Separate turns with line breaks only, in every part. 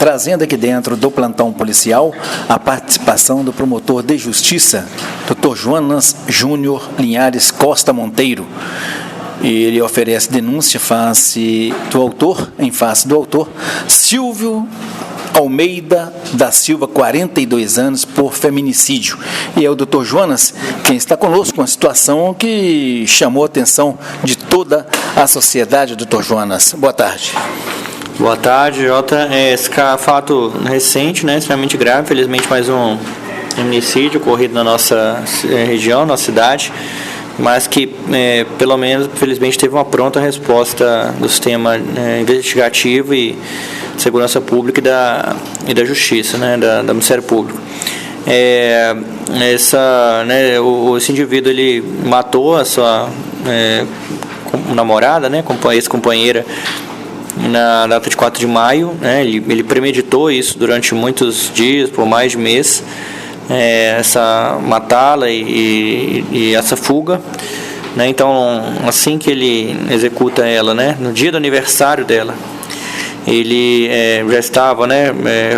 trazendo aqui dentro do plantão policial a participação do promotor de justiça, Dr. Jonas Júnior Linhares Costa Monteiro. E ele oferece denúncia em face do autor, Silvio Almeida da Silva, 42 anos, por feminicídio. E é o Dr. Jonas quem está conosco, uma situação que chamou a atenção de toda a sociedade. Dr. Jonas, boa tarde.
Boa tarde, Jota. Esse fato recente, extremamente grave, infelizmente mais um feminicídio ocorrido na nossa região, nossa cidade, mas que, pelo menos, felizmente, teve uma pronta resposta do sistema investigativo e segurança pública e da justiça, do Ministério Público. Esse indivíduo ele matou a sua namorada, ex-companheira, na data de 4 de maio. Ele premeditou isso durante muitos dias, por mais de mês, matá-la e essa fuga. Então, assim que ele executa ela, no dia do aniversário dela, ele já estava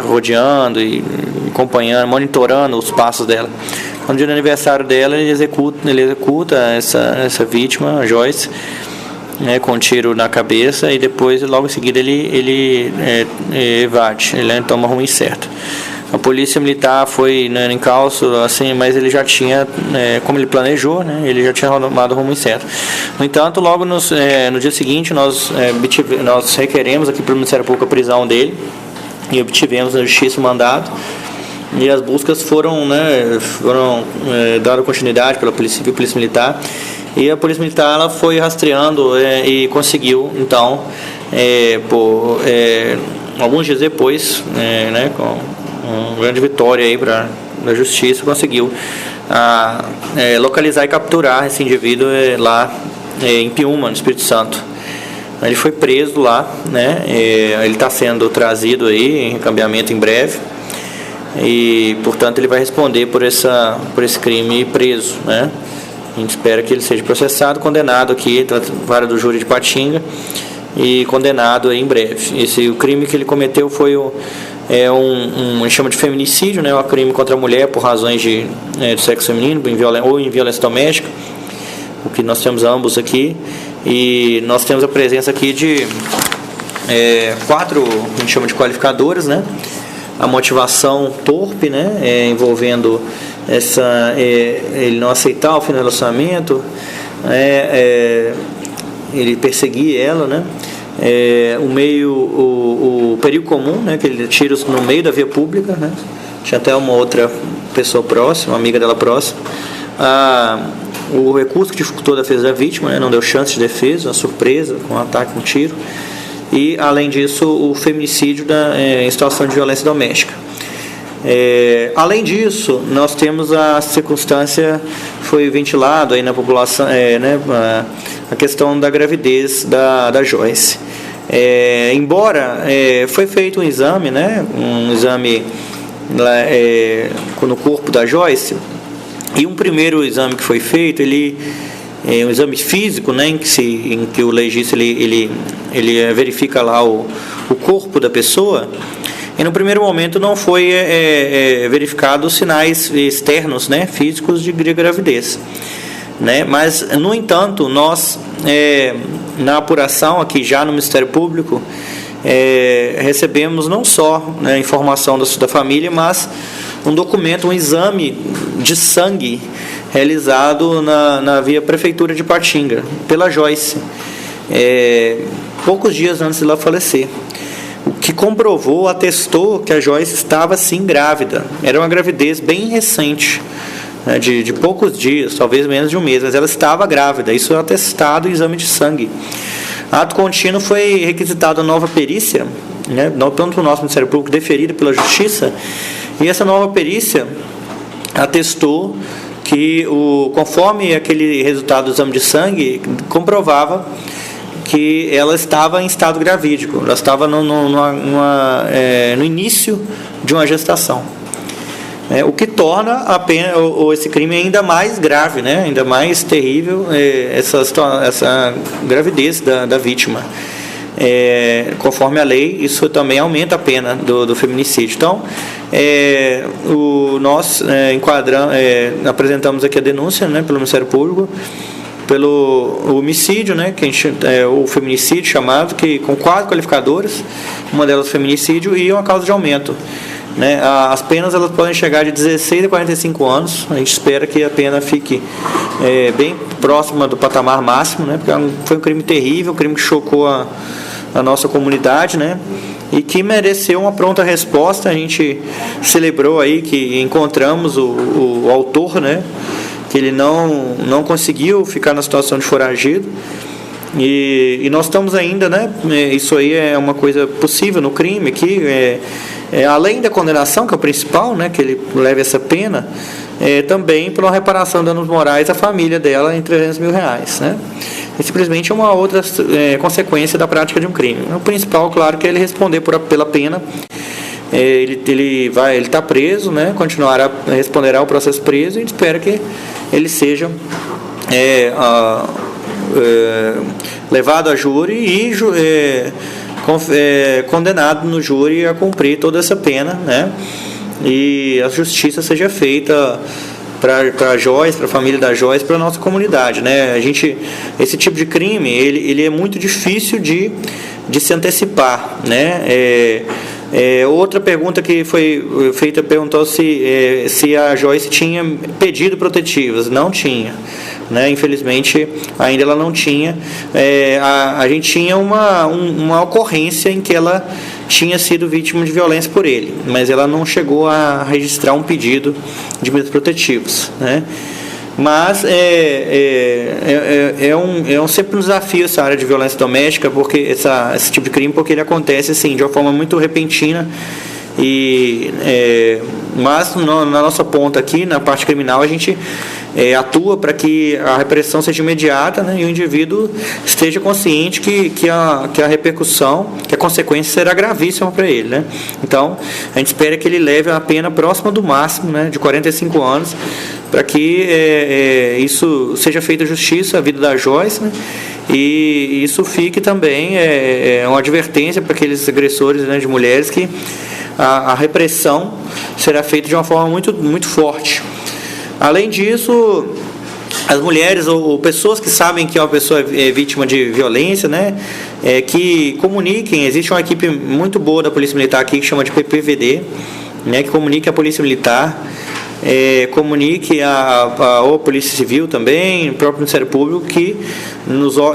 rodeando e acompanhando, monitorando os passos dela. No dia do aniversário dela, ele executa essa vítima, a Joyce, com um tiro na cabeça, e depois, logo em seguida, ele evade, ele toma rumo incerto. A polícia militar foi no encalço, assim, mas ele já tinha, como ele planejou, ele já tinha tomado rumo incerto. No entanto, logo no dia seguinte, nós requeremos aqui para o Ministério Público a prisão dele e obtivemos na justiça o mandado. E as buscas foram dada continuidade pela Polícia Civil e Polícia Militar. E a Polícia Militar ela foi rastreando e conseguiu, então, alguns dias depois, com uma grande vitória aí para a Justiça, conseguiu localizar e capturar esse indivíduo lá em Piúma, no Espírito Santo. Ele foi preso lá, ele está sendo trazido aí em recambiamento em breve e, portanto, ele vai responder por esse crime preso, A gente espera que ele seja processado, condenado aqui, vara do júri de Patinga, e condenado aí em breve. O crime que ele cometeu foi a gente chama de feminicídio, um crime contra a mulher por razões de sexo feminino ou em violência doméstica, o que nós temos ambos aqui. E nós temos a presença aqui de 4, a gente chama de qualificadores, A motivação torpe, envolvendo ele não aceitar o fim do relacionamento, ele perseguir ela, o perigo comum, que ele tira no meio da via pública, Tinha até uma outra pessoa próxima, uma amiga dela próxima. O recurso que dificultou a defesa da vítima, não deu chance de defesa, uma surpresa, com um ataque, com um tiro. E, além disso, o feminicídio em situação de violência doméstica. Além disso, nós temos a circunstância, foi ventilado aí na população, a questão da gravidez da Joyce. Embora foi feito um exame, no corpo da Joyce, e um primeiro exame que foi feito, um exame físico, em que o legista ele verifica lá o corpo da pessoa, e no primeiro momento não foi verificado os sinais externos, físicos de gravidez. Mas, no entanto, nós, na apuração aqui já no Ministério Público, recebemos não só a informação da família, mas um documento, um exame de sangue realizado na via Prefeitura de Patinga, pela Joyce, poucos dias antes de ela falecer, o que comprovou, atestou que a Joyce estava sim grávida. Era uma gravidez bem recente, de poucos dias, talvez menos de um mês, mas ela estava grávida. Isso é atestado em exame de sangue. Ato contínuo, foi requisitada nova perícia, tanto no nosso Ministério Público, deferida pela Justiça, e essa nova perícia atestou que, conforme aquele resultado do exame de sangue, comprovava que ela estava em estado gravídico, ela estava no início de uma gestação. O que torna esse crime ainda mais grave, ainda mais terrível, essa gravidez da vítima. conforme a lei, isso também aumenta a pena do feminicídio. Então, nós apresentamos aqui a denúncia, né, pelo Ministério Público, pelo homicídio, né, que o feminicídio chamado, que com 4 qualificadoras, uma delas feminicídio e uma causa de aumento. Né? As penas elas podem chegar de 16 a 45 anos. A gente espera que a pena fique bem próxima do patamar máximo, né? Porque foi um crime terrível, um crime que chocou a nossa comunidade, né? E que mereceu uma pronta resposta. A gente celebrou aí que encontramos o autor, né? Que ele não conseguiu ficar na situação de foragido. E nós estamos ainda, né? Isso aí é uma coisa possível no crime aqui. Além da condenação, que é o principal, né, que ele leve essa pena, também por uma reparação de danos morais à família dela em R$300 mil, né? E simplesmente é uma outra consequência da prática de um crime. O principal, claro, que é ele responder pela pena. Ele está preso, né? Responderá ao processo preso, e a gente espera que ele seja levado a júri e condenado no júri a cumprir toda essa pena, né? E a justiça seja feita para a Joyce, para a família da Joyce, para a nossa comunidade, né? Esse tipo de crime, ele é muito difícil de se antecipar, né? Outra pergunta que foi feita, perguntou se a Joyce tinha pedido protetivas. Não tinha, né? Infelizmente ainda ela não tinha. A gente tinha uma ocorrência em que ela tinha sido vítima de violência por ele, mas ela não chegou a registrar um pedido de medidas protetivas, né? Mas sempre um desafio essa área de violência doméstica, porque esse tipo de crime, porque ele acontece assim, de uma forma muito repentina. Mas na nossa ponta aqui, na parte criminal, a gente atua para que a repressão seja imediata, né, e o indivíduo esteja consciente que a repercussão, que a consequência será gravíssima para ele, né? Então, a gente espera que ele leve a pena próxima do máximo, né, de 45 anos, para que isso seja feita justiça à vida da Joyce, né, e isso fique também uma advertência para aqueles agressores, né, de mulheres, que a repressão será feita de uma forma muito, muito forte. Além disso, as mulheres ou pessoas que sabem que uma pessoa é vítima de violência, né, que comuniquem. Existe uma equipe muito boa da Polícia Militar aqui que chama de PPVD, né, que comunique a Polícia Militar, comunique a Polícia Civil também, o próprio Ministério Público, que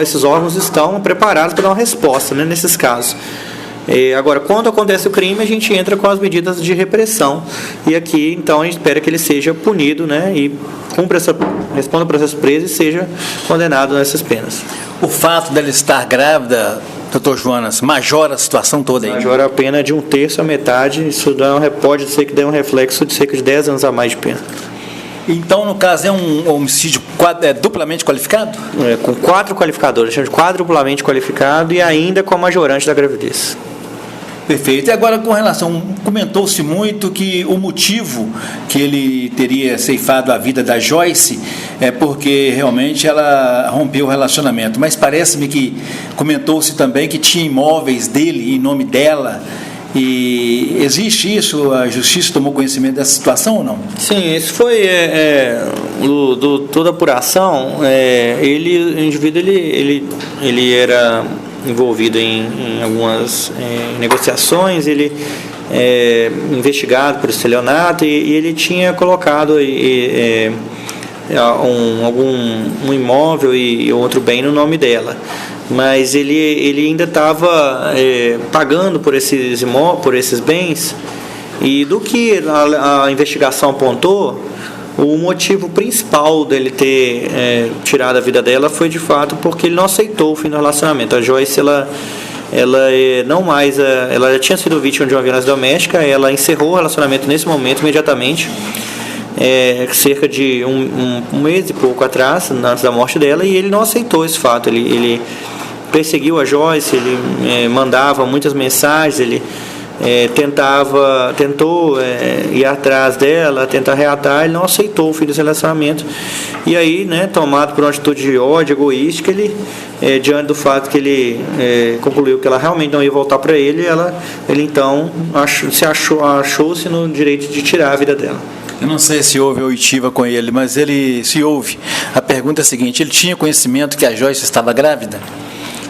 esses órgãos estão preparados para dar uma resposta, né, nesses casos. Agora, quando acontece o crime, a gente entra com as medidas de repressão, e aqui, então, a gente espera que ele seja punido, né, e responda ao processo preso e seja condenado nessas penas.
O fato dela estar grávida, doutor Joanas, majora a situação toda aí?
Majora a pena de 1/3 a metade. Isso pode ser que dê um reflexo de cerca de 10 anos a mais de pena.
Então, no caso, é um homicídio duplamente qualificado?
Com 4 qualificadores, chama de quadruplamente qualificado, e ainda com a majorante da gravidez.
Perfeito. E agora, com relação, comentou-se muito que o motivo que ele teria ceifado a vida da Joyce é porque realmente ela rompeu o relacionamento, mas parece-me que comentou-se também que tinha imóveis dele em nome dela. E existe isso? A justiça tomou conhecimento dessa situação ou não?
Sim, isso foi toda a apuração. O indivíduo ele era envolvido em algumas negociações, ele investigado por estelionato, e ele tinha colocado um imóvel e outro bem no nome dela, mas ele ainda estava pagando por esses bens, e do que a investigação apontou, o motivo principal dele ter tirado a vida dela foi de fato porque ele não aceitou o fim do relacionamento. A Joyce, ela já tinha sido vítima de uma violência doméstica, ela encerrou o relacionamento nesse momento imediatamente, cerca de um mês e pouco atrás, antes da morte dela, e ele não aceitou esse fato. Ele perseguiu a Joyce, ele mandava muitas mensagens, ele tentou ir atrás dela, tentar reatar, ele não aceitou o fim desse relacionamento. E aí, né, tomado por uma atitude de ódio, egoística, ele, diante do fato que ele concluiu que ela realmente não ia voltar para ele, ele então achou-se no direito de tirar a vida dela.
Eu não sei se houve oitiva com ele, mas se houve. A pergunta é a seguinte: ele tinha conhecimento que a Joyce estava grávida?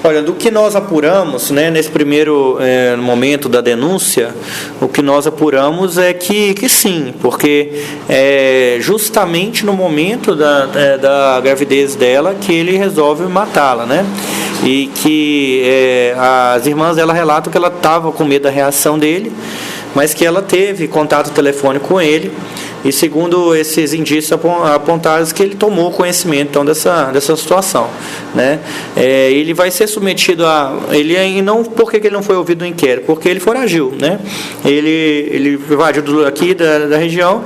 Olha, do que nós apuramos, né, nesse primeiro momento da denúncia, o que nós apuramos é que sim, porque justamente no momento da gravidez dela que ele resolve matá-la, né? E que as irmãs dela relatam que ela estava com medo da reação dele, mas que ela teve contato telefônico com ele. E segundo esses indícios apontados, que ele tomou conhecimento então dessa situação, né? Ele vai ser submetido ele não porque ele não foi ouvido no inquérito, porque ele foragiu, né? Ele evadiu aqui da região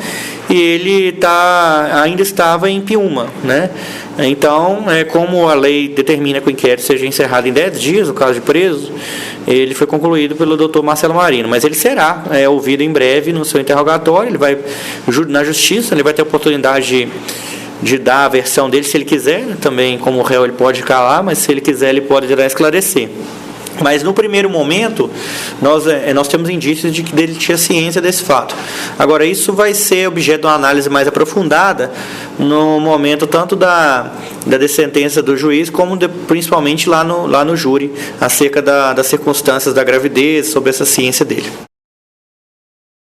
e ele ainda estava em Piúma, né? Então, como a lei determina que o inquérito seja encerrado em 10 dias, no caso de preso, ele foi concluído pelo Dr. Marcelo Marino, mas ele será ouvido em breve no seu interrogatório. Ele vai na justiça, ele vai ter a oportunidade de dar a versão dele, se ele quiser, né? Também como réu ele pode calar, mas se ele quiser ele pode esclarecer. Mas no primeiro momento nós temos indícios de que ele tinha ciência desse fato. Agora, isso vai ser objeto de uma análise mais aprofundada no momento tanto da sentença do juiz, como principalmente lá no júri, acerca das circunstâncias da gravidez, sobre essa ciência dele.